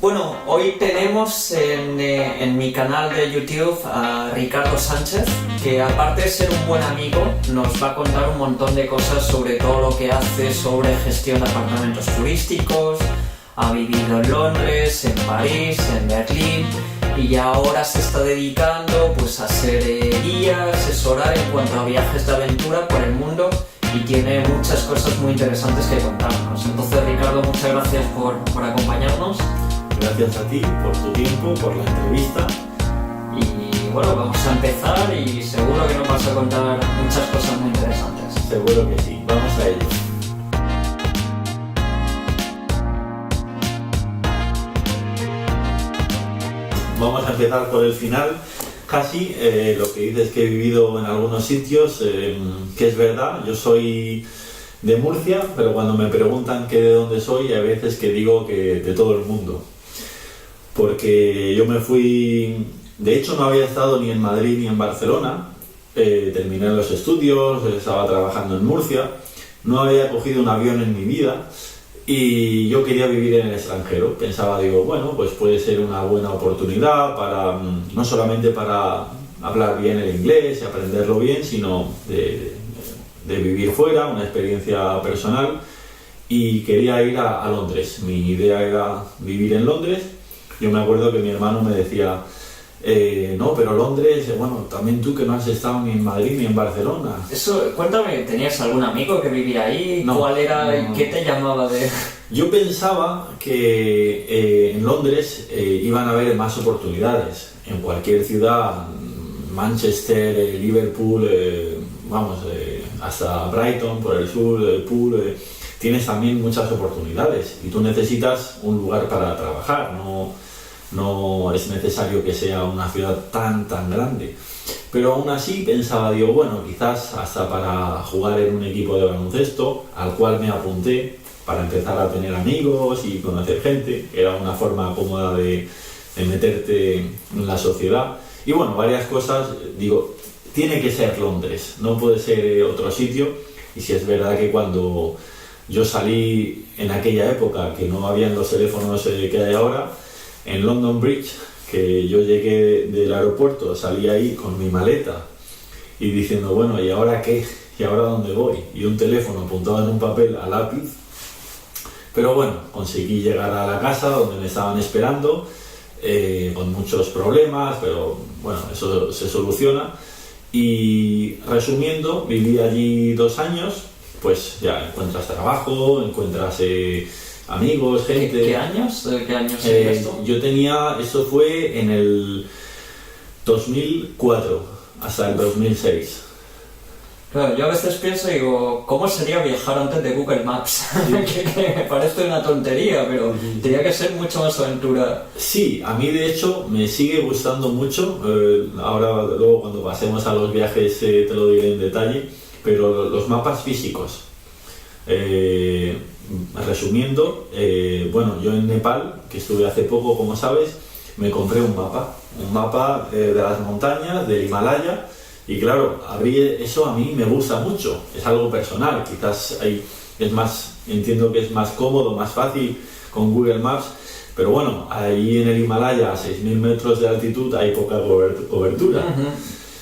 Bueno, hoy tenemos en mi canal de YouTube a Ricardo Sánchez, que aparte de ser un buen amigo, nos va a contar un montón de cosas sobre todo lo que hace sobre gestión de apartamentos turísticos. Ha vivido en Londres, en París, en Berlín y ahora se está dedicando pues a ser guía, asesorar en cuanto a viajes de aventura por el mundo y tiene muchas cosas muy interesantes que contarnos. Entonces, Ricardo, muchas gracias por acompañarnos. Gracias a ti por tu tiempo, por la entrevista. Y bueno, vamos a empezar y seguro que nos vas a contar muchas cosas muy interesantes. Seguro que sí, vamos a ello. Vamos a empezar por el final. Casi lo que dices es que he vivido en algunos sitios, que es verdad. Yo soy de Murcia, pero cuando me preguntan que de dónde soy, hay veces que digo que de todo el mundo. Porque yo me fui, de hecho no había estado ni en Madrid ni en Barcelona, terminé los estudios, estaba trabajando en Murcia, no había cogido un avión en mi vida y yo quería vivir en el extranjero. Pensaba, digo, bueno, pues puede ser una buena oportunidad para, no solamente para hablar bien el inglés y aprenderlo bien, sino de vivir fuera, una experiencia personal, y quería ir a Londres. Mi idea era vivir en Londres. Yo me acuerdo que mi hermano me decía, no, pero Londres, bueno, también tú que no has estado ni en Madrid ni en Barcelona. Eso, cuéntame, ¿tenías algún amigo que vivía ahí? No, ¿Cuál era y no. qué te llamaba de...? Yo pensaba que en Londres iban a haber más oportunidades. En cualquier ciudad, Manchester, Liverpool, hasta Brighton por el sur, Poole, tienes también muchas oportunidades y tú necesitas un lugar para trabajar. No es necesario que sea una ciudad tan grande, pero aún así pensaba, digo, bueno, quizás hasta para jugar en un equipo de baloncesto al cual me apunté para empezar a tener amigos y conocer gente. Era una forma cómoda de meterte en la sociedad y bueno, varias cosas. Digo, tiene que ser Londres, no puede ser otro sitio. Y si es verdad que cuando yo salí en aquella época, que no habían los teléfonos que hay ahora, en London Bridge, que yo llegué del aeropuerto, salí ahí con mi maleta y diciendo, bueno, ¿y ahora qué? ¿Y ahora dónde voy? Y un teléfono apuntado en un papel a lápiz. Pero bueno, conseguí llegar a la casa donde me estaban esperando, con muchos problemas, pero bueno, eso se soluciona. Y resumiendo, viví allí 2 años, pues ya encuentras trabajo, encuentras amigos, gente. ¿Qué años? ¿Qué años era esto? Yo tenía, eso fue en el 2004 hasta el 2006. Claro, yo a veces pienso y digo, ¿cómo sería viajar antes de Google Maps? que me parece una tontería, pero tenía que ser mucho más aventura. Sí, a mí de hecho me sigue gustando mucho. Ahora luego cuando pasemos a los viajes te lo diré en detalle, pero los mapas físicos. Resumiendo, bueno, yo en Nepal, que estuve hace poco, como sabes, me compré un mapa de las montañas del Himalaya. Y claro, eso a mí me gusta mucho, es algo personal, quizás entiendo que es más cómodo, más fácil con Google Maps, pero bueno, ahí en el Himalaya a 6.000 metros de altitud hay poca cobertura.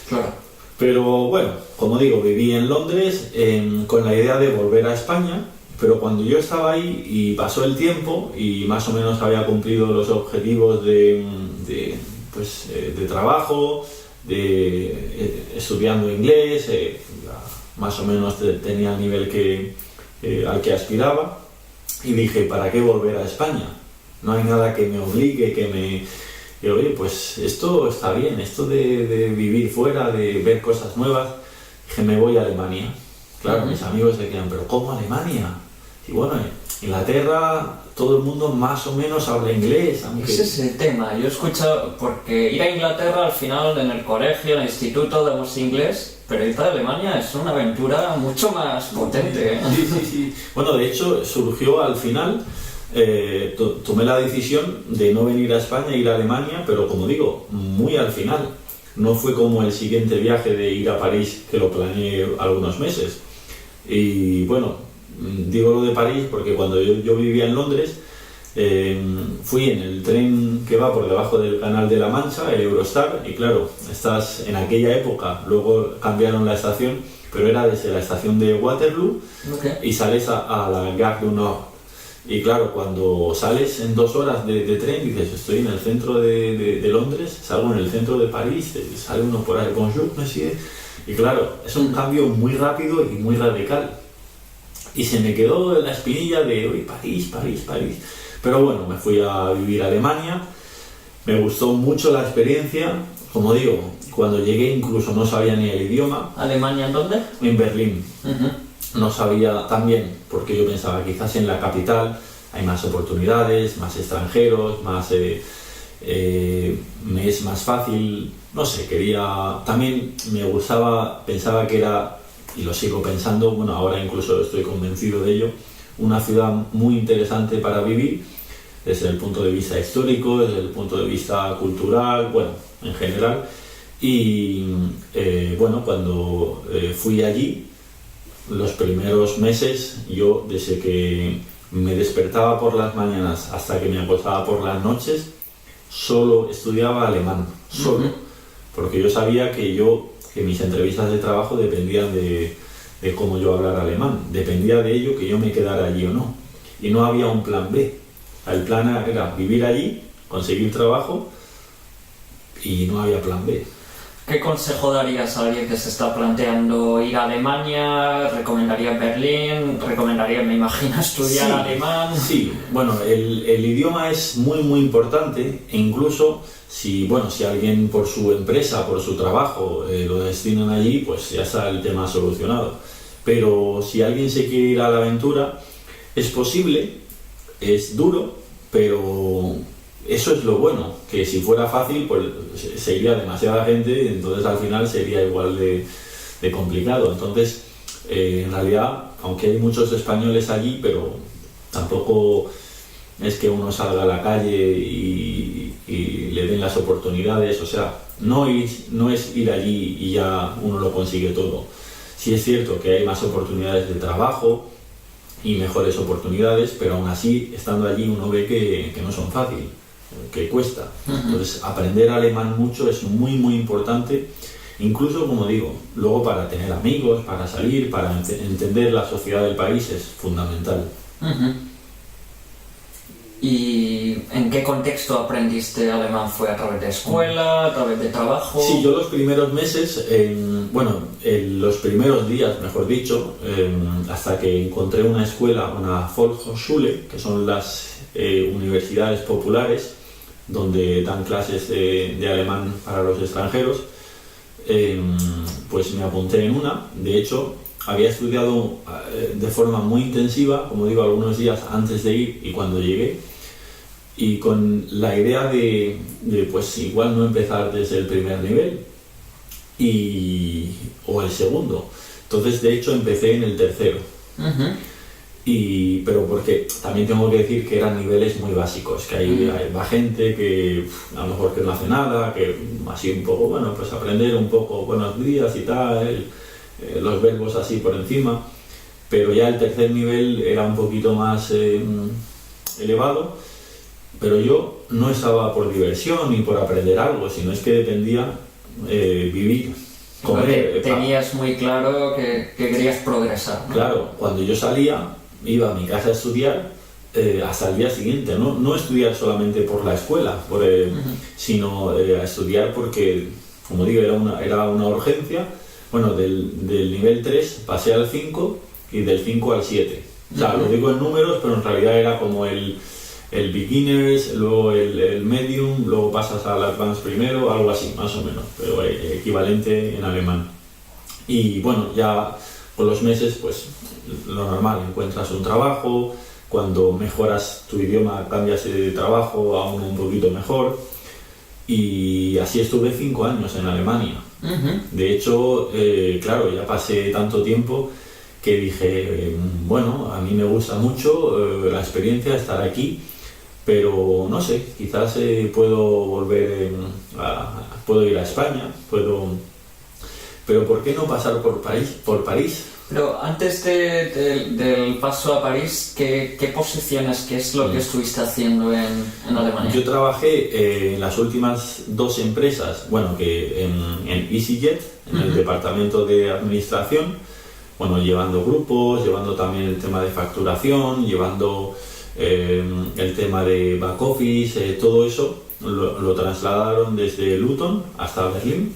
Claro. Pero bueno, como digo, viví en Londres con la idea de volver a España, pero cuando yo estaba ahí y pasó el tiempo y más o menos había cumplido los objetivos de trabajo, estudiando inglés, más o menos tenía el nivel al que aspiraba, y dije, ¿para qué volver a España? No hay nada que me obligue, y oye, pues esto está bien, esto de vivir fuera, de ver cosas nuevas. Dije, me voy a Alemania. Claro, mis amigos decían, ¿pero cómo Alemania? Y bueno, Inglaterra, todo el mundo más o menos habla inglés. Aunque... Ese es el tema. Yo he escuchado, porque ir a Inglaterra al final en el colegio, en el instituto damos inglés, pero ir a Alemania es una aventura mucho más potente. ¿eh? Sí. Bueno, de hecho surgió al final, tomé la decisión de no venir a España, ir a Alemania, pero como digo, muy al final. No fue como el siguiente viaje de ir a París, que lo planeé algunos meses. Y bueno, digo lo de París porque cuando yo vivía en Londres, Fui en el tren que va por debajo del Canal de la Mancha, el Eurostar, y claro, estás en aquella época, luego cambiaron la estación, pero era desde la estación de Waterloo y sales a la Gare du Nord. Y claro, cuando sales en 2 horas de tren, dices, estoy en el centro de Londres, salgo en el centro de París, sale uno por ahí, bonjour, monsieur. Y claro, es un cambio muy rápido y muy radical. Y se me quedó la espinilla de, uy, París, París, París. Pero bueno, me fui a vivir a Alemania, me gustó mucho la experiencia. Como digo, cuando llegué incluso no sabía ni el idioma. ¿Alemania en dónde? En Berlín. No sabía también, porque yo pensaba quizás en la capital hay más oportunidades, más extranjeros, más me es más fácil, no sé, también me gustaba, pensaba que era, y lo sigo pensando, bueno, ahora incluso estoy convencido de ello, una ciudad muy interesante para vivir, desde el punto de vista histórico, desde el punto de vista cultural, bueno, en general. Y bueno, cuando fui allí, los primeros meses, yo desde que me despertaba por las mañanas hasta que me acostaba por las noches, solo estudiaba alemán, solo, porque yo sabía que mis entrevistas de trabajo dependían de cómo yo hablara alemán, dependía de ello que yo me quedara allí o no, y no había un plan B. El plan era vivir allí, conseguir trabajo, y no había plan B. ¿Qué consejo darías a alguien que se está planteando ir a Alemania? ¿Recomendarías Berlín? ¿Recomendarías, me imagino, estudiar alemán? Sí, bueno, el idioma es muy muy importante, e incluso si alguien por su empresa, por su trabajo lo destinan allí, pues ya está el tema solucionado. Pero si alguien se quiere ir a la aventura, es posible, es duro, pero eso es lo bueno, que si fuera fácil, pues se iría demasiada gente, entonces al final sería igual de complicado. Entonces, en realidad, aunque hay muchos españoles allí, pero tampoco es que uno salga a la calle y le den las oportunidades, o sea, no es ir allí y ya uno lo consigue todo. Sí es cierto que hay más oportunidades de trabajo y mejores oportunidades, pero aún así, estando allí, uno ve que no son fáciles, que cuesta. Entonces, aprender alemán mucho es muy muy importante, incluso, como digo, luego para tener amigos, para salir, para entender la sociedad del país es fundamental. ¿Y en qué contexto aprendiste alemán? ¿Fue a través de escuela, a través de trabajo? Sí, yo los primeros meses, los primeros días, mejor dicho, hasta que encontré una escuela, una Volkshochschule, que son las universidades populares, donde dan clases de alemán para los extranjeros, pues me apunté en una. De hecho, había estudiado de forma muy intensiva, como digo, algunos días antes de ir y cuando llegué, y con la idea de pues igual no empezar desde el primer nivel o el segundo. Entonces, de hecho, empecé en el tercero. Pero porque también tengo que decir que eran niveles muy básicos, que va gente que a lo mejor que no hace nada, que así un poco, bueno, pues aprender un poco buenos días y tal, los verbos así por encima, pero ya el tercer nivel era un poquito más elevado, pero yo no estaba por diversión ni por aprender algo, sino es que dependía vivir, comer. Tenías muy claro que querías progresar, ¿no? Claro, cuando yo salía, iba a mi casa a estudiar hasta el día siguiente, no estudiar solamente por la escuela, sino a estudiar porque, como digo, era una urgencia. Bueno, del nivel 3 pasé al 5 y del 5 al 7. O sea, lo digo en números, pero en realidad era como el beginners, luego el medium, luego pasas al advanced primero, algo así, más o menos, pero equivalente en alemán. Y bueno, ya con los meses, pues lo normal, encuentras un trabajo, cuando mejoras tu idioma cambias de trabajo a uno un poquito mejor, y así estuve 5 años en Alemania. De hecho, claro, ya pasé tanto tiempo que dije, bueno, a mí me gusta mucho la experiencia de estar aquí, pero no sé, quizás puedo volver, puedo ir a España, pero ¿por qué no pasar por París? Pero antes del paso a París, ¿qué posiciones, qué es lo que estuviste haciendo en Alemania? Yo trabajé en las últimas 2 empresas, bueno, que en EasyJet, en el departamento de administración, bueno, llevando grupos, llevando también el tema de facturación, llevando el tema de back office, todo eso lo trasladaron desde Luton hasta Berlín,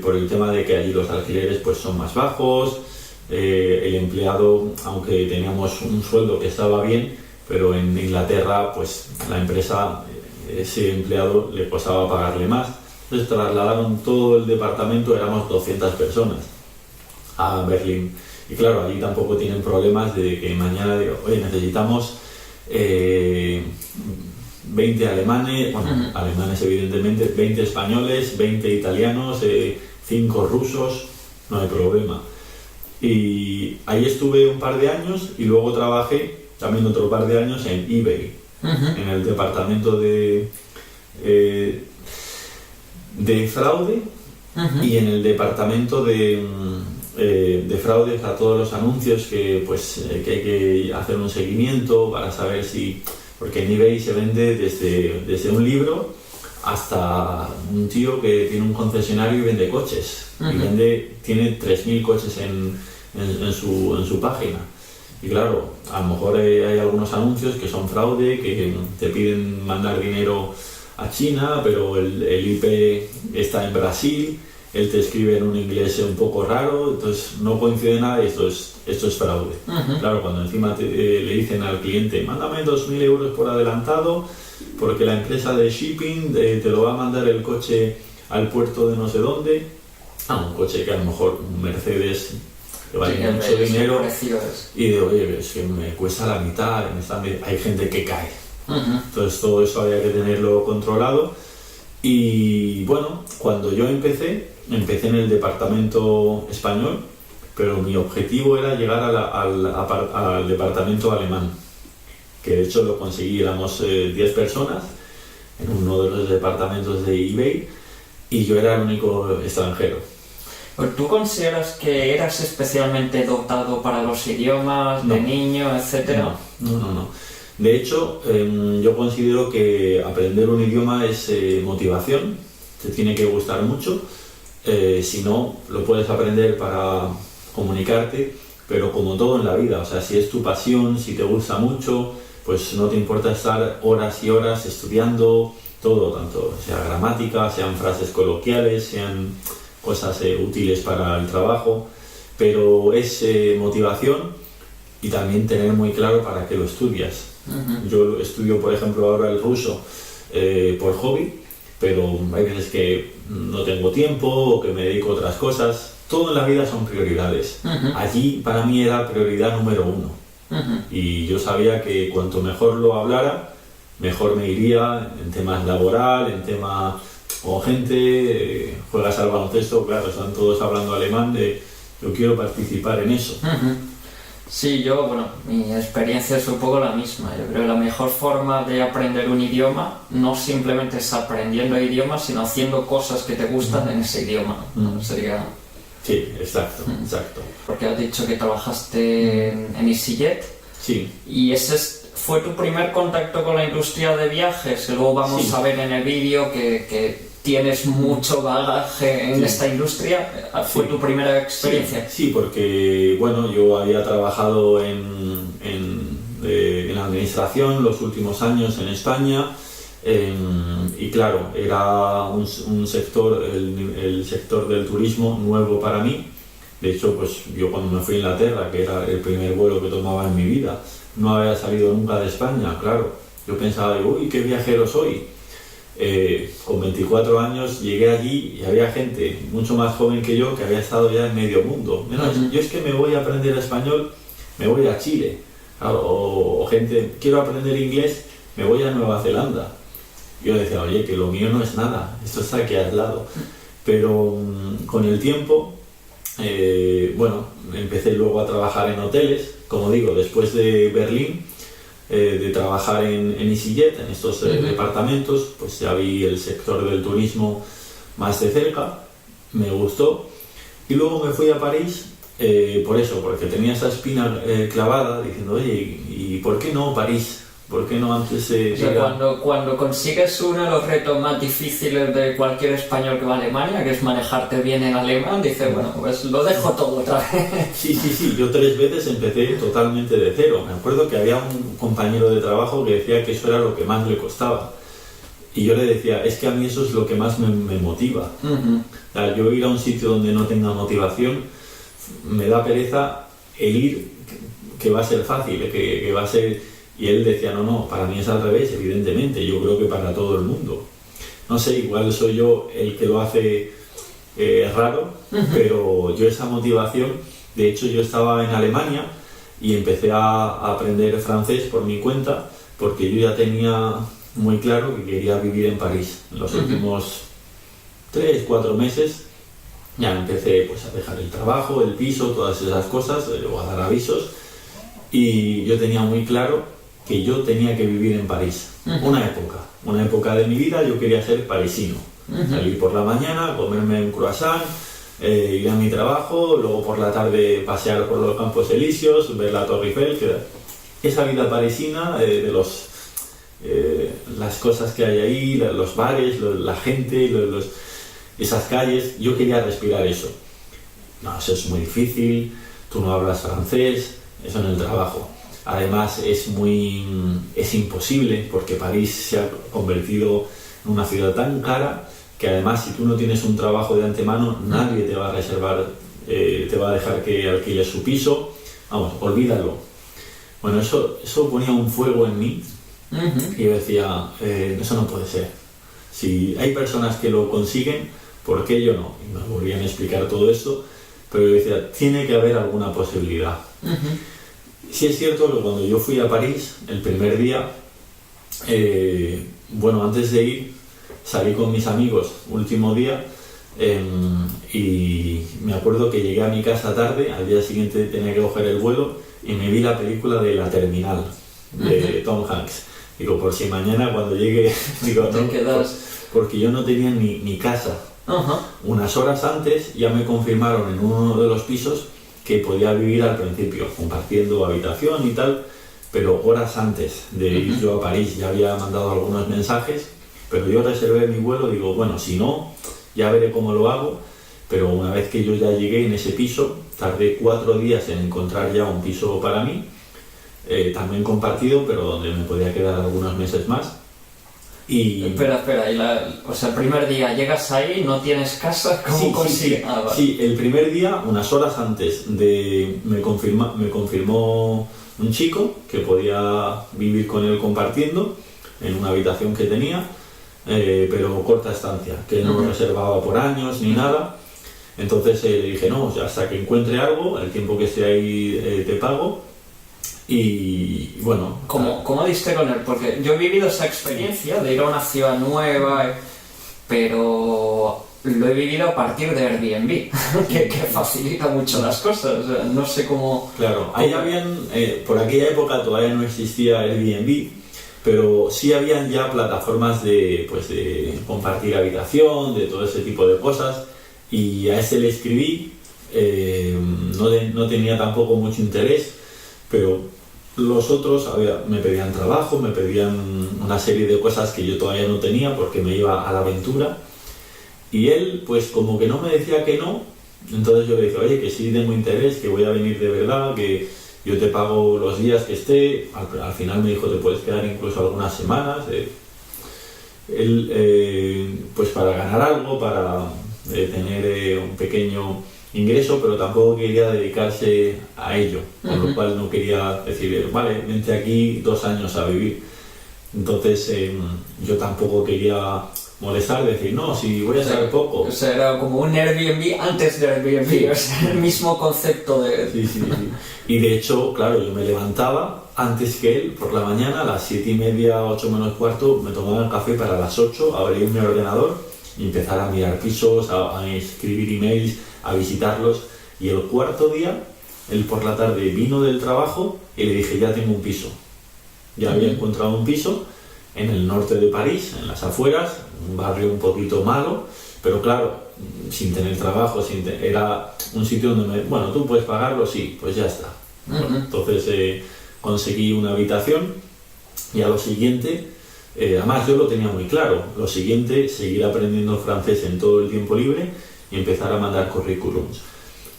por el tema de que allí los alquileres pues son más bajos. El empleado, aunque teníamos un sueldo que estaba bien, pero en Inglaterra pues la empresa, ese empleado le costaba pagarle más. Entonces trasladaron todo el departamento, éramos 200 personas, a Berlín. Y claro, allí tampoco tienen problemas de que mañana digo, oye, necesitamos 20 alemanes, bueno, alemanes evidentemente, 20 españoles, 20 italianos, 5 rusos, no hay problema. Y ahí estuve un par de años y luego trabajé también otro par de años en eBay, en el departamento de fraude y en el departamento de fraudes a todos los anuncios que hay que hacer un seguimiento para saber si... Porque en eBay se vende desde un libro hasta un tío que tiene un concesionario y vende coches. Y tiene 3.000 coches en su página. Y claro, a lo mejor hay algunos anuncios que son fraude, que te piden mandar dinero a China, pero el IP está en Brasil, él te escribe en un inglés un poco raro, entonces no coincide nada y esto es fraude. Claro, cuando encima le dicen al cliente, mándame 2.000 euros por adelantado, porque la empresa de shipping te lo va a mandar el coche al puerto de no sé dónde, un coche que a lo mejor un Mercedes que vale mucho dinero, y digo, oye, es que me cuesta la mitad, hay gente que cae. Entonces todo eso había que tenerlo controlado. Y bueno, cuando yo empecé en el departamento español, pero mi objetivo era llegar al departamento alemán, que de hecho lo conseguí. Éramos 10 personas en uno de los departamentos de eBay y yo era el único extranjero. ¿Tú consideras que eras especialmente dotado para los idiomas, de niño, etcétera? No. De hecho, yo considero que aprender un idioma es motivación, te tiene que gustar mucho. Si no, lo puedes aprender para comunicarte, pero como todo en la vida, o sea, si es tu pasión, si te gusta mucho, pues no te importa estar horas y horas estudiando todo, tanto sea gramática, sean frases coloquiales, sean cosas útiles para el trabajo, pero es motivación y también tener muy claro para qué lo estudias. Yo estudio, por ejemplo, ahora el ruso por hobby, pero hay veces que no tengo tiempo o que me dedico a otras cosas. Todo en la vida son prioridades. Allí para mí era prioridad número 1. Y yo sabía que cuanto mejor lo hablara, mejor me iría en temas laboral, en temas con gente, juegas al baloncesto, claro, están todos hablando alemán, yo quiero participar en eso. Sí, mi experiencia es un poco la misma. Yo creo que la mejor forma de aprender un idioma no simplemente es aprendiendo idiomas, sino haciendo cosas que te gustan en ese idioma. Sería... Sí, exacto. Porque has dicho que trabajaste en EasyJet. Sí. Y ese fue tu primer contacto con la industria de viajes, que luego vamos a ver en el vídeo que tienes mucho bagaje en esta industria. ¿Fue tu primera experiencia? Sí, porque yo había trabajado en administración los últimos años en España, y claro, era un sector, el sector del turismo, nuevo para mí. De hecho, pues yo cuando me fui a Inglaterra, que era el primer vuelo que tomaba en mi vida, no había salido nunca de España, claro. Yo pensaba, uy, qué viajero soy. Con 24 años llegué allí y había gente mucho más joven que yo que había estado ya en medio mundo. Yo es que me voy a aprender español, me voy a Chile. Claro, o gente, quiero aprender inglés, me voy a Nueva Zelanda. Yo decía, oye, que lo mío no es nada, esto está aquí al lado. Pero con el tiempo, empecé luego a trabajar en hoteles, como digo, después de Berlín, de trabajar en EasyJet, en estos departamentos, pues ya vi el sector del turismo más de cerca, me gustó, y luego me fui a París por eso, porque tenía esa espina clavada diciendo, oye, ¿y por qué no París? ¿Por qué no antes O sea, cuando consigues uno de los retos más difíciles de cualquier español que va a Alemania, que es manejarte bien en alemán, dices, bueno, pues lo dejo todo otra vez. Sí, yo 3 veces empecé totalmente de cero. Me acuerdo que había un compañero de trabajo que decía que eso era lo que más le costaba. Y yo le decía, es que a mí eso es lo que más me motiva. Uh-huh. O sea, yo ir a un sitio donde no tenga motivación, me da pereza el ir, que va a ser fácil, que va a ser... Y él decía, no, para mí es al revés, evidentemente, yo creo que para todo el mundo. No sé, igual soy yo el que lo hace raro, uh-huh. Pero yo esa motivación, de hecho yo estaba en Alemania y empecé a aprender francés por mi cuenta, porque yo ya tenía muy claro que quería vivir en París. En los uh-huh. últimos 3-4 meses ya empecé pues, a dejar el trabajo, el piso, todas esas cosas, o a dar avisos, y yo tenía muy claro que yo tenía que vivir en París. Uh-huh. Una época de mi vida yo quería ser parisino. Uh-huh. Salir por la mañana, comerme un croissant, ir a mi trabajo, luego por la tarde pasear por los Campos Elíseos, ver la Torre Eiffel, esa vida parisina de las cosas que hay ahí, los bares, la gente, esas calles, yo quería respirar eso. No, eso es muy difícil, tú no hablas francés, eso en el trabajo. Además es imposible porque París se ha convertido en una ciudad tan cara que además si tú no tienes un trabajo de antemano nadie te va a reservar, te va a dejar que alquiles su piso, vamos, olvídalo. Bueno, eso ponía un fuego en mí. Uh-huh. Y yo decía, eso no puede ser. Si hay personas que lo consiguen, ¿por qué yo no? Y me volvían a explicar todo esto, pero yo decía, tiene que haber alguna posibilidad. Uh-huh. Sí es cierto que cuando yo fui a París, el primer día, antes de ir, salí con mis amigos, último día, y me acuerdo que llegué a mi casa tarde, al día siguiente tenía que coger el vuelo, y me vi la película de La Terminal, de Tom Hanks. Digo, por si mañana cuando llegue, digo, no, porque yo no tenía ni casa. Uh-huh. Unas horas antes ya me confirmaron en uno de los pisos que podía vivir al principio, compartiendo habitación y tal, pero horas antes de ir yo a París ya había mandado algunos mensajes, pero yo reservé mi vuelo, digo, bueno, si no, ya veré cómo lo hago, pero una vez que yo ya llegué en ese piso, tardé 4 días en encontrar ya un piso para mí, también compartido, pero donde me podía quedar algunos meses más. Y... Espera, el primer día llegas ahí, no tienes casa, ¿cómo consigues? Sí. Vale. Sí, el primer día, unas horas antes, me confirmó un chico que podía vivir con él compartiendo en una habitación que tenía, pero corta estancia, que no reservaba por años ni nada. Entonces le dije, no, hasta que encuentre algo, el tiempo que esté ahí te pago. Y bueno, ¿Cómo diste con él? Porque yo he vivido esa experiencia de ir a una ciudad nueva, pero lo he vivido a partir de Airbnb, que facilita mucho las cosas. O sea, no sé cómo... Claro, ahí habían, por aquella época todavía no existía Airbnb, pero sí habían ya plataformas de compartir habitación, de todo ese tipo de cosas, y a ese le escribí, no tenía tampoco mucho interés, pero los otros me pedían trabajo, me pedían una serie de cosas que yo todavía no tenía porque me iba a la aventura, y él pues como que no me decía que no. Entonces yo le dije, oye, que sí tengo interés, que voy a venir de verdad, que yo te pago los días que esté. Al final me dijo, te puedes quedar incluso algunas semanas. Él pues para ganar algo, para tener un pequeño ingreso, pero tampoco quería dedicarse a ello, con lo cual no quería decir, vale, vente aquí 2 años a vivir. Entonces yo tampoco quería molestar, decir, no, si voy a estar poco. O sea, era como un Airbnb antes de Airbnb, sí. O sea, el mismo concepto de... Sí. Y de hecho, claro, yo me levantaba antes que él por la mañana, a las 7:30, 8 menos cuarto, me tomaba el café para las 8, abrir mi ordenador y empezar a mirar pisos, a escribir emails, a visitarlos. Y el 4.º día, él por la tarde vino del trabajo y le dije, ya tengo un piso. Ya había encontrado un piso en el norte de París, en las afueras, un barrio un poquito malo, pero claro, sin tener trabajo, era un sitio donde bueno, tú puedes pagarlo, sí, pues ya está. Bueno, entonces conseguí una habitación y a lo siguiente, además yo lo tenía muy claro, lo siguiente, seguir aprendiendo francés en todo el tiempo libre y empezar a mandar currículums.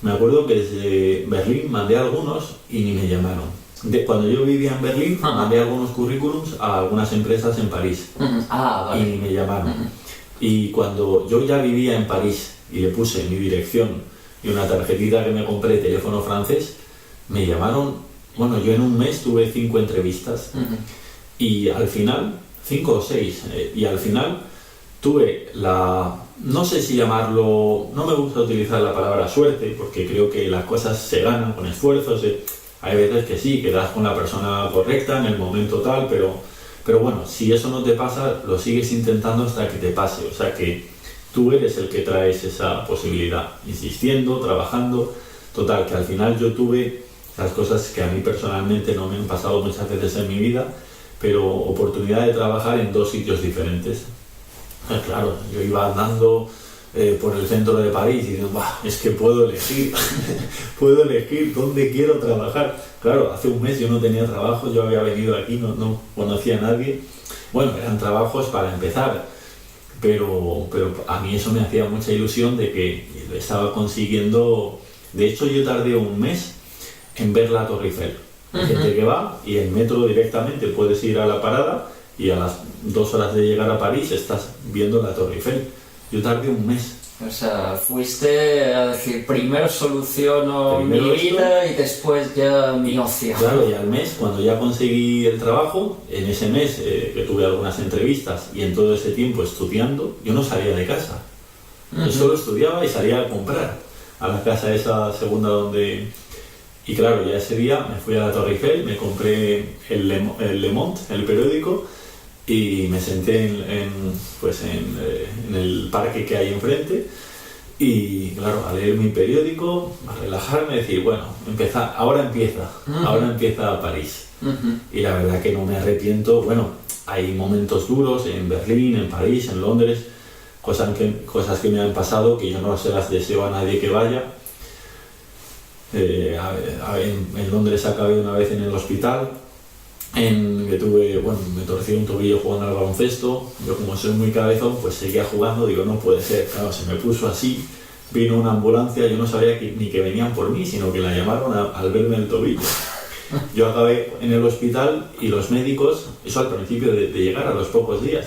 Me acuerdo que desde Berlín mandé algunos y ni me llamaron. Cuando yo vivía en Berlín, mandé algunos currículums a algunas empresas en París Vale. y ni me llamaron. Y cuando yo ya vivía en París y le puse mi dirección y una tarjetita que me compré, teléfono francés, me llamaron. Bueno, yo en un mes tuve 5 entrevistas y al final, 5 o 6, y al final tuve no sé si llamarlo, no me gusta utilizar la palabra suerte, porque creo que las cosas se ganan con esfuerzos. Hay veces que sí, que das con la persona correcta en el momento tal, pero bueno, si eso no te pasa, lo sigues intentando hasta que te pase. O sea que tú eres el que traes esa posibilidad, insistiendo, trabajando. Total, que al final yo tuve las cosas que a mí personalmente no me han pasado muchas veces en mi vida, pero oportunidad de trabajar en 2 sitios diferentes. Claro, yo iba andando por el centro de París y digo, es que puedo elegir, puedo elegir dónde quiero trabajar. Claro, hace un mes yo no tenía trabajo, yo había venido aquí, no conocía a nadie. Bueno, eran trabajos para empezar, pero a mí eso me hacía mucha ilusión de que estaba consiguiendo. De hecho, yo tardé un mes en ver la Torre Eiffel. Hay gente que va y en metro directamente puedes ir a la parada y a las 2 horas de llegar a París estás viendo la Torre Eiffel. Yo tardé un mes. O sea, fuiste a decir, primero soluciono mi vida y después ya mi ocio. Claro, y al mes, cuando ya conseguí el trabajo, en ese mes que tuve algunas entrevistas y en todo ese tiempo estudiando, yo no salía de casa. Yo solo estudiaba y salía a comprar a la casa esa segunda donde... Y claro, ya ese día me fui a la Torre Eiffel, me compré el Le Monde, el periódico, y me senté en el parque que hay enfrente y claro, a leer mi periódico, a relajarme, decir, bueno, ahora empieza París. Y la verdad que no me arrepiento. Bueno, hay momentos duros en Berlín, en París, en Londres, cosas que me han pasado que yo no se las deseo a nadie que vaya. En Londres acabé una vez en el hospital, me torcí un tobillo jugando al baloncesto. Yo, como soy muy cabezón, pues seguía jugando. Digo, no puede ser, claro, se me puso así. Vino una ambulancia, yo no sabía ni que venían por mí, sino que la llamaron al verme el tobillo. Yo acabé en el hospital y los médicos, eso al principio de llegar, a los pocos días,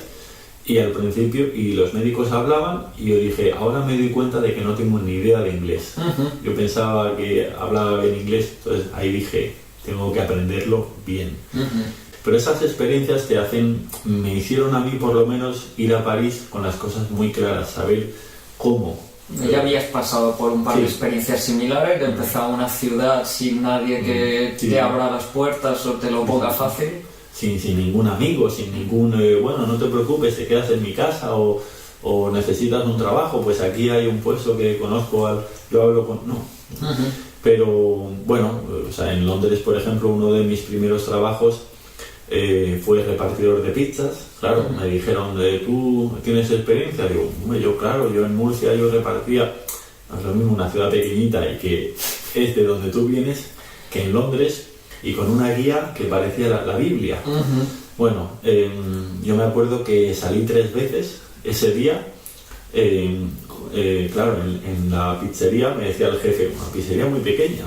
y los médicos hablaban y yo dije, ahora me doy cuenta de que no tengo ni idea de inglés. Yo pensaba que hablaba bien inglés, entonces ahí dije, tengo que aprenderlo bien. Pero esas experiencias me hicieron a mí por lo menos ir a París con las cosas muy claras, saber cómo. Ya habías pasado por un par de experiencias similares, de empezar a una ciudad sin nadie que te abra las puertas o te lo ponga fácil. Sin ningún amigo, sin ningún, bueno, no te preocupes, te quedas en mi casa o necesitas un trabajo, pues aquí hay un puesto que conozco, yo hablo con... No. Pero bueno, o sea, en Londres, por ejemplo, uno de mis primeros trabajos fue repartidor de pizzas. Claro, me dijeron, ¿tú tienes experiencia? Digo, yo en Murcia yo repartía, no es lo mismo una ciudad pequeñita y que es de donde tú vienes, que en Londres, y con una guía que parecía la Biblia. Bueno, yo me acuerdo que salí 3 veces ese día. Claro, en la pizzería me decía el jefe, una pizzería muy pequeña,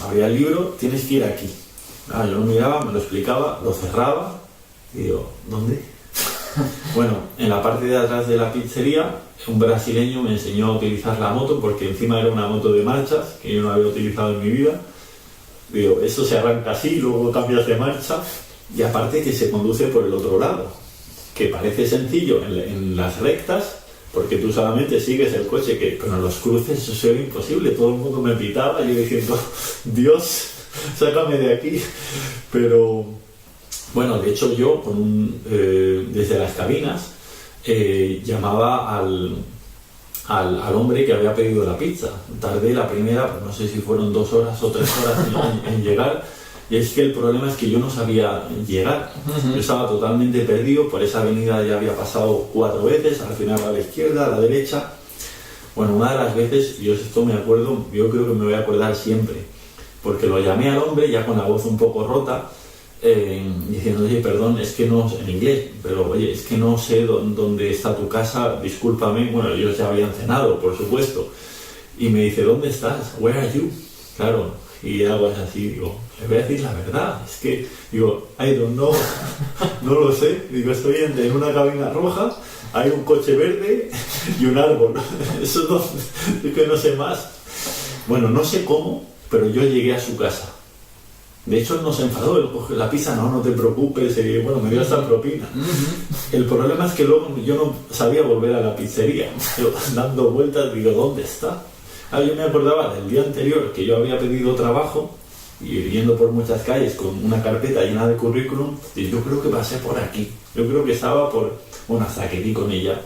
abría el libro, tienes que ir aquí. Yo lo miraba, me lo explicaba, lo cerraba y digo, ¿dónde? Bueno, en la parte de atrás de la pizzería, un brasileño me enseñó a utilizar la moto, porque encima era una moto de marchas que yo no había utilizado en mi vida. Digo, eso se arranca así, luego cambias de marcha, y aparte que se conduce por el otro lado, que parece sencillo en las rectas, porque tú solamente sigues el coche, pero en los cruces eso era imposible. Todo el mundo me pitaba, yo diciendo, Dios, sácame de aquí. Pero bueno, de hecho yo desde las cabinas llamaba al hombre que había pedido la pizza. Tardé la primera, no sé si fueron 2 horas o 3 horas en llegar, Y es que el problema es que yo no sabía llegar. Yo estaba totalmente perdido, por esa avenida ya había pasado 4 veces, al final a la izquierda, a la derecha. Bueno, una de las veces, yo esto me acuerdo, yo creo que me voy a acordar siempre, porque lo llamé al hombre ya con la voz un poco rota, diciendo, oye, perdón, es que no, en inglés, pero oye, es que no sé dónde está tu casa, discúlpame. Bueno, ellos ya habían cenado, por supuesto. Y me dice, ¿dónde estás? Where are you? Claro, y algo así, digo, le voy a decir la verdad, es que, digo, I don't know, no lo sé, digo, estoy en una cabina roja, hay un coche verde y un árbol, eso no, es que no sé más. Bueno, no sé cómo, pero yo llegué a su casa. De hecho, él no se enfadó, él cogió la pizza, no te preocupes, bueno, me dio esta propina. El problema es que luego yo no sabía volver a la pizzería, yo, dando vueltas, digo, ¿dónde está? Yo me acordaba del día anterior que yo había pedido trabajo y yendo por muchas calles con una carpeta llena de currículum, y yo creo que pasé por aquí, yo creo que estaba bueno, hasta que di con ella.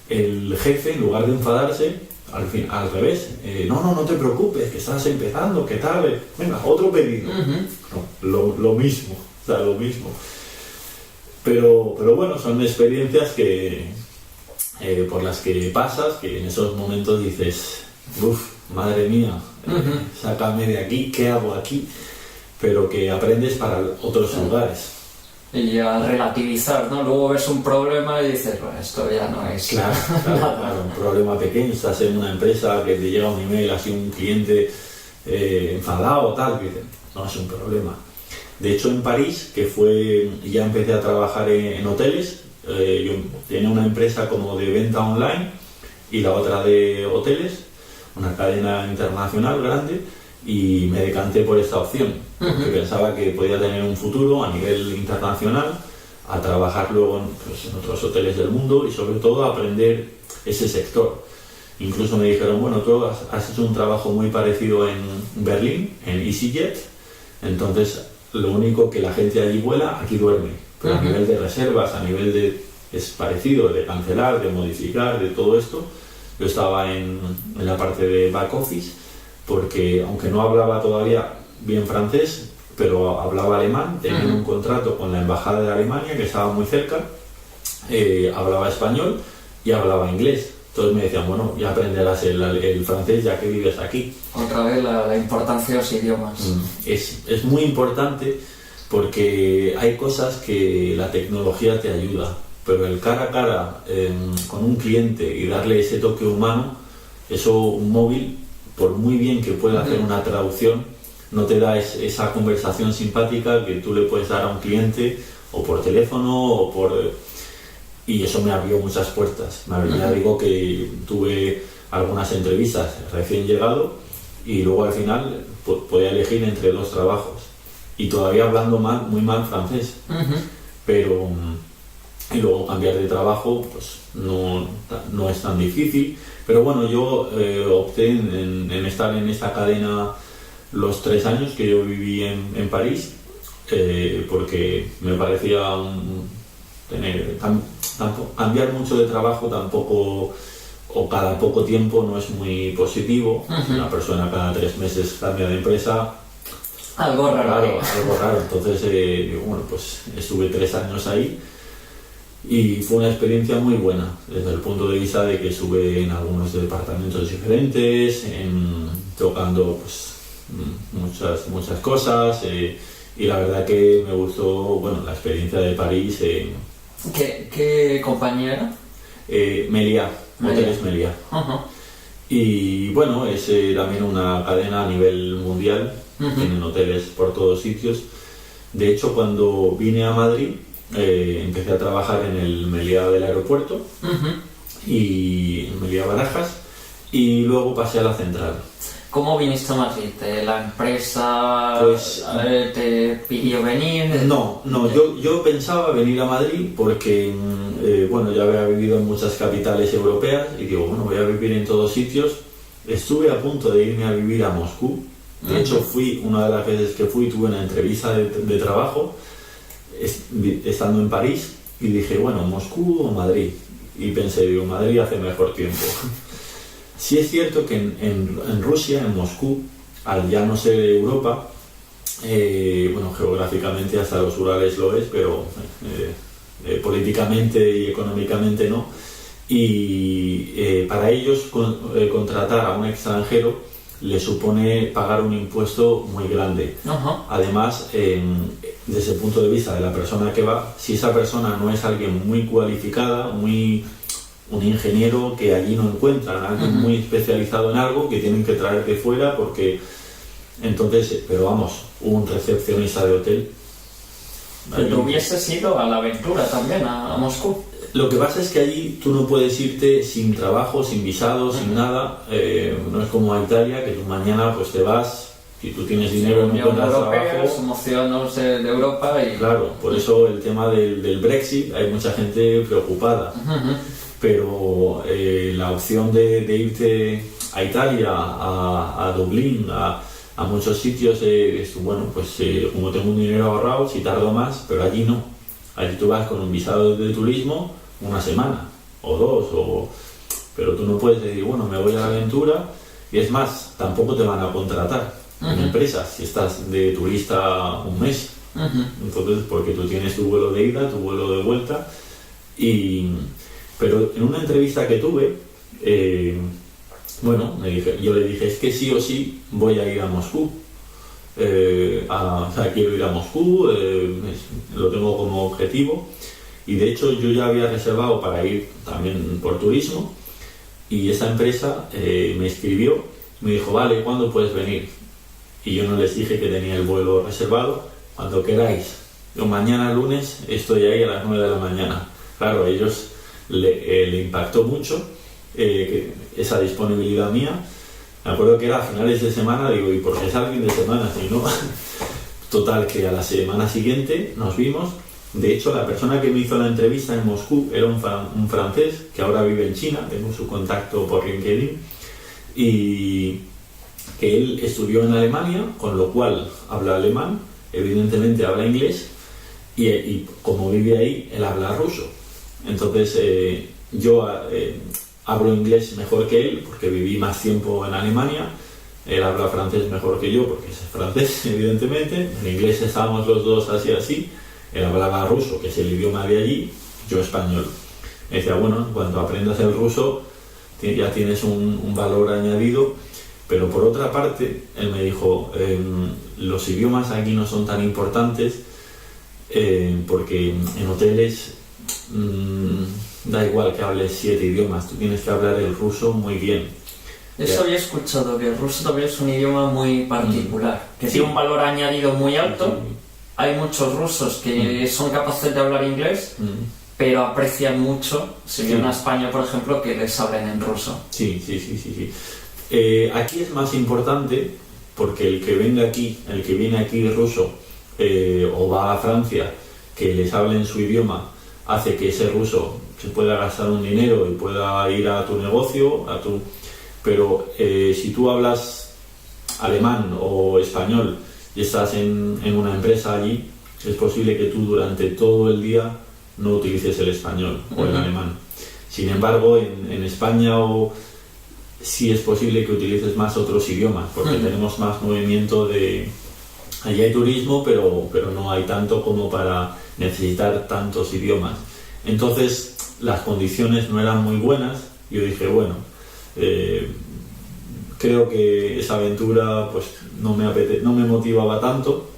El jefe, en lugar de enfadarse, al revés, no te preocupes, que estás empezando, ¿qué tal? Venga, otro pedido. No, lo mismo, o sea, lo mismo. Pero bueno, son experiencias que por las que pasas, que en esos momentos dices, uff, madre mía, sácame de aquí, ¿qué hago aquí? Pero que aprendes para otros lugares. Y a relativizar, ¿no? Luego ves un problema y dices, bueno, esto ya no es claro, un problema pequeño. Estás en una empresa que te llega un email, así un cliente enfadado, tal, que no es un problema. De hecho, en París, que ya empecé a trabajar en hoteles, yo tenía una empresa como de venta online y la otra de hoteles, una cadena internacional grande, y me decanté por esta opción, porque pensaba que podía tener un futuro a nivel internacional, a trabajar luego en otros hoteles del mundo y sobre todo a aprender ese sector. Incluso me dijeron, bueno, tú has hecho un trabajo muy parecido en Berlín, en EasyJet, entonces lo único que la gente allí vuela, aquí duerme, pero a nivel de reservas, a nivel es parecido, de cancelar, de modificar, de todo esto. Yo estaba en la parte de back office, porque aunque no hablaba todavía bien francés, pero hablaba alemán, tenía un contrato con la embajada de Alemania que estaba muy cerca, hablaba español y hablaba inglés. Entonces me decían, bueno, ya aprenderás el francés ya que vives aquí. Otra vez la importancia de los idiomas. Es muy importante porque hay cosas que la tecnología te ayuda, pero el cara a cara con un cliente y darle ese toque humano, eso un móvil, por muy bien que pueda hacer una traducción, no te da esa conversación simpática que tú le puedes dar a un cliente o por teléfono y eso me abrió muchas puertas. Ya digo que tuve algunas entrevistas recién llegado y luego al final podía elegir entre 2 trabajos y todavía hablando muy mal francés, pero y luego cambiar de trabajo pues no es tan difícil. Pero bueno, yo opté en estar en esta cadena los 3 años que yo viví en París, porque me parecía cambiar mucho de trabajo tampoco, o cada poco tiempo, no es muy positivo. Una persona cada 3 meses cambia de empresa. Algo raro. Algo raro. Entonces, bueno, pues estuve 3 años ahí. Y fue una experiencia muy buena, desde el punto de vista de que estuve en algunos departamentos diferentes, tocando pues, muchas cosas, y la verdad que me gustó, bueno, la experiencia de París. ¿Qué compañía era? Meliá, Hoteles Meliá. Y bueno, es también una cadena a nivel mundial, tienen hoteles por todos sitios. De hecho, cuando vine a Madrid, empecé a trabajar en el Meliá del aeropuerto y en Meliá Barajas, y luego pasé a la central. ¿Cómo viniste a Madrid? ¿La empresa pues, te pidió venir? No, yo pensaba venir a Madrid porque bueno, ya había vivido en muchas capitales europeas y digo, bueno, voy a vivir en todos sitios. Estuve a punto de irme a vivir a Moscú. De hecho, una de las veces que fui, tuve una entrevista de trabajo estando en París y dije, bueno, ¿Moscú o Madrid? Y pensé, digo, Madrid hace mejor tiempo. Sí es cierto que en Rusia, en Moscú, al ya no ser Europa, bueno, geográficamente hasta los Urales lo es, pero políticamente y económicamente no. Y para ellos contratar a un extranjero le supone pagar un impuesto muy grande. Además, desde el punto de vista de la persona que va, si esa persona no es alguien muy cualificada, un ingeniero que allí no encuentran, alguien muy especializado en algo que tienen que traer de fuera, porque entonces, pero vamos, un recepcionista de hotel. Pero tú hubieses ido a la aventura también, a Moscú. Lo que pasa es que allí tú no puedes irte sin trabajo, sin visado, sin nada. No es como a Italia, que tú mañana pues te vas, si tú tienes dinero no encuentras trabajo. Somos ciudadanos de Europa y... Claro, por eso el tema del Brexit, hay mucha gente preocupada. Pero la opción de irte a Italia, a Dublín, a muchos sitios, bueno, pues como tengo un dinero ahorrado, si tardo más, pero allí no. Allí tú vas con un visado de turismo una semana o dos, pero tú no puedes decir, bueno, me voy a la aventura, y es más, tampoco te van a contratar en empresas si estás de turista un mes. Entonces, porque tú tienes tu vuelo de ida, tu vuelo de vuelta, pero en una entrevista que tuve, bueno, yo le dije, es que sí o sí voy a ir a Moscú. O sea, quiero ir a Moscú, lo tengo como objetivo, y de hecho yo ya había reservado para ir también por turismo, y esa empresa me escribió, me dijo, vale, ¿cuándo puedes venir? Y yo no les dije que tenía el vuelo reservado, cuando queráis. Yo mañana lunes estoy ahí a las 9 de la mañana. Claro, a ellos le impactó mucho esa disponibilidad mía. Me acuerdo que era a finales de semana, digo, ¿y por qué es alguien de semana? Si no, total, que a la semana siguiente nos vimos. De hecho, la persona que me hizo la entrevista en Moscú era un francés que ahora vive en China, tengo su contacto por LinkedIn, y que él estudió en Alemania, con lo cual habla alemán, evidentemente habla inglés, y como vive ahí, él habla ruso. Entonces, yo hablo inglés mejor que él, porque viví más tiempo en Alemania. Él habla francés mejor que yo, porque es francés, evidentemente. En inglés estábamos los dos así. Él hablaba ruso, que es el idioma de allí, yo español. Me decía, bueno, cuando aprendas el ruso, ya tienes un valor añadido. Pero por otra parte, él me dijo, los idiomas aquí no son tan importantes, porque en hoteles... da igual que hables 7 idiomas, tú tienes que hablar el ruso muy bien. Eso había escuchado, que el ruso también es un idioma muy particular, que tiene un valor añadido muy alto. Hay muchos rusos que son capaces de hablar inglés, pero aprecian mucho, si vienen a España, por ejemplo, que les hablen en ruso. Sí. Aquí es más importante, porque el que viene aquí ruso, o va a Francia, que les hable en su idioma, hace que ese ruso se pueda gastar un dinero y pueda ir a tu negocio, pero si tú hablas alemán o español y estás en una empresa allí, es posible que tú durante todo el día no utilices el español o el alemán. Sin embargo, en España sí es posible que utilices más otros idiomas, porque tenemos más movimiento de... Allí hay turismo, pero no hay tanto como para necesitar tantos idiomas. Entonces las condiciones no eran muy buenas. Yo dije, bueno, creo que esa aventura pues no me motivaba tanto,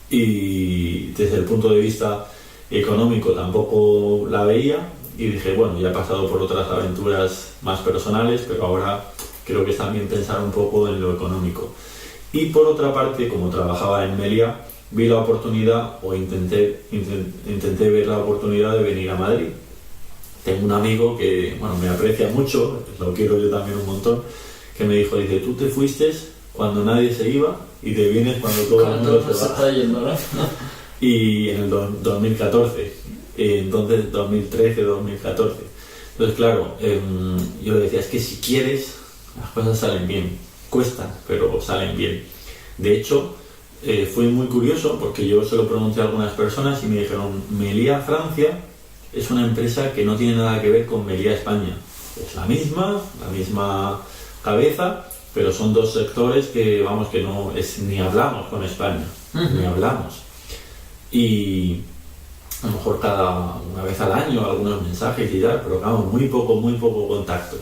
y desde el punto de vista económico tampoco la veía, y dije, bueno, ya he pasado por otras aventuras más personales, pero ahora creo que es también pensar un poco en lo económico. Y por otra parte, como trabajaba en Meliá, vi la oportunidad, o intenté ver la oportunidad de venir a Madrid. Tengo un amigo que, bueno, me aprecia mucho, lo quiero yo también un montón, que me dijo, dice, tú te fuiste cuando nadie se iba y te vienes cuando todo el mundo se va. Está yendo, ¿no? Y en el 2014, entonces 2013, 2014. Entonces, claro, yo le decía, es que si quieres, las cosas salen bien. Cuestan, pero salen bien. De hecho, fue muy curioso, porque yo se lo pregunté a algunas personas y me dijeron, Meliá Francia es una empresa que no tiene nada que ver con Meliá España. Es la misma cabeza, pero son dos sectores que, vamos, que no es, ni hablamos con España. ni hablamos. Y a lo mejor cada una vez al año algunos mensajes y tal, pero claro, muy poco contacto.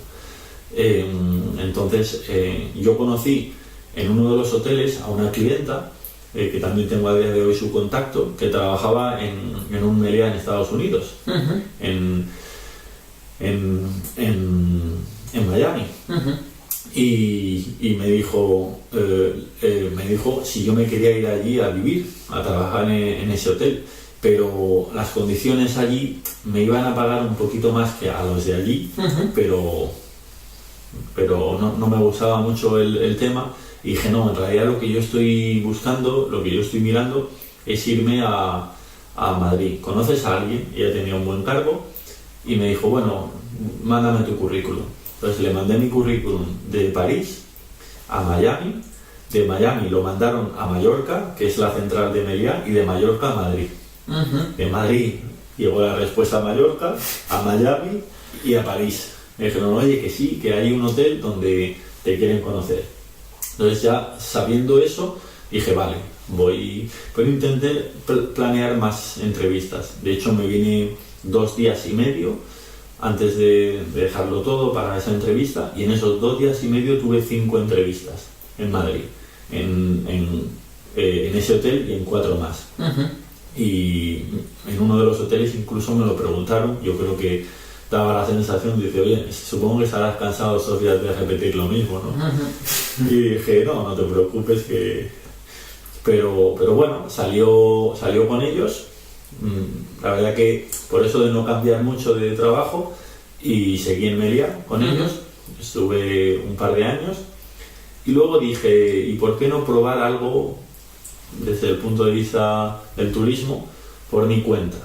Entonces yo conocí en uno de los hoteles a una clienta que también tengo a día de hoy su contacto, que trabajaba en un Meliá en Estados Unidos, en Miami. Y me dijo si yo me quería ir allí a vivir, a trabajar en ese hotel, pero las condiciones allí me iban a pagar un poquito más que a los de allí, pero no me gustaba mucho el tema. Y dije, no, en realidad lo que yo estoy buscando, lo que yo estoy mirando es irme a Madrid. ¿Conoces a alguien? Ella tenía un buen cargo y me dijo, bueno, mándame tu currículum. Entonces le mandé mi currículum de París a Miami, de Miami lo mandaron a Mallorca, que es la central de Meliá, y de Mallorca a Madrid. De Madrid llegó la respuesta a Mallorca, a Miami y a París. Me dijeron, oye, que sí, que hay un hotel donde te quieren conocer. Entonces ya sabiendo eso, dije, vale, pero intenté planear más entrevistas. De hecho me vine 2 días y medio antes de dejarlo todo para esa entrevista, y en esos 2 días y medio tuve 5 entrevistas en Madrid, en ese hotel y en 4 más. Y en uno de los hoteles incluso me lo preguntaron. Yo creo que daba la sensación de decir, oye, supongo que estarás cansado estos días de repetir lo mismo, ¿no? Y dije, no te preocupes, pero bueno, salió con ellos. La verdad que por eso de no cambiar mucho de trabajo, y seguí en Meliá con ellos, estuve un par de años, y luego dije, ¿y por qué no probar algo desde el punto de vista del turismo por mi cuenta?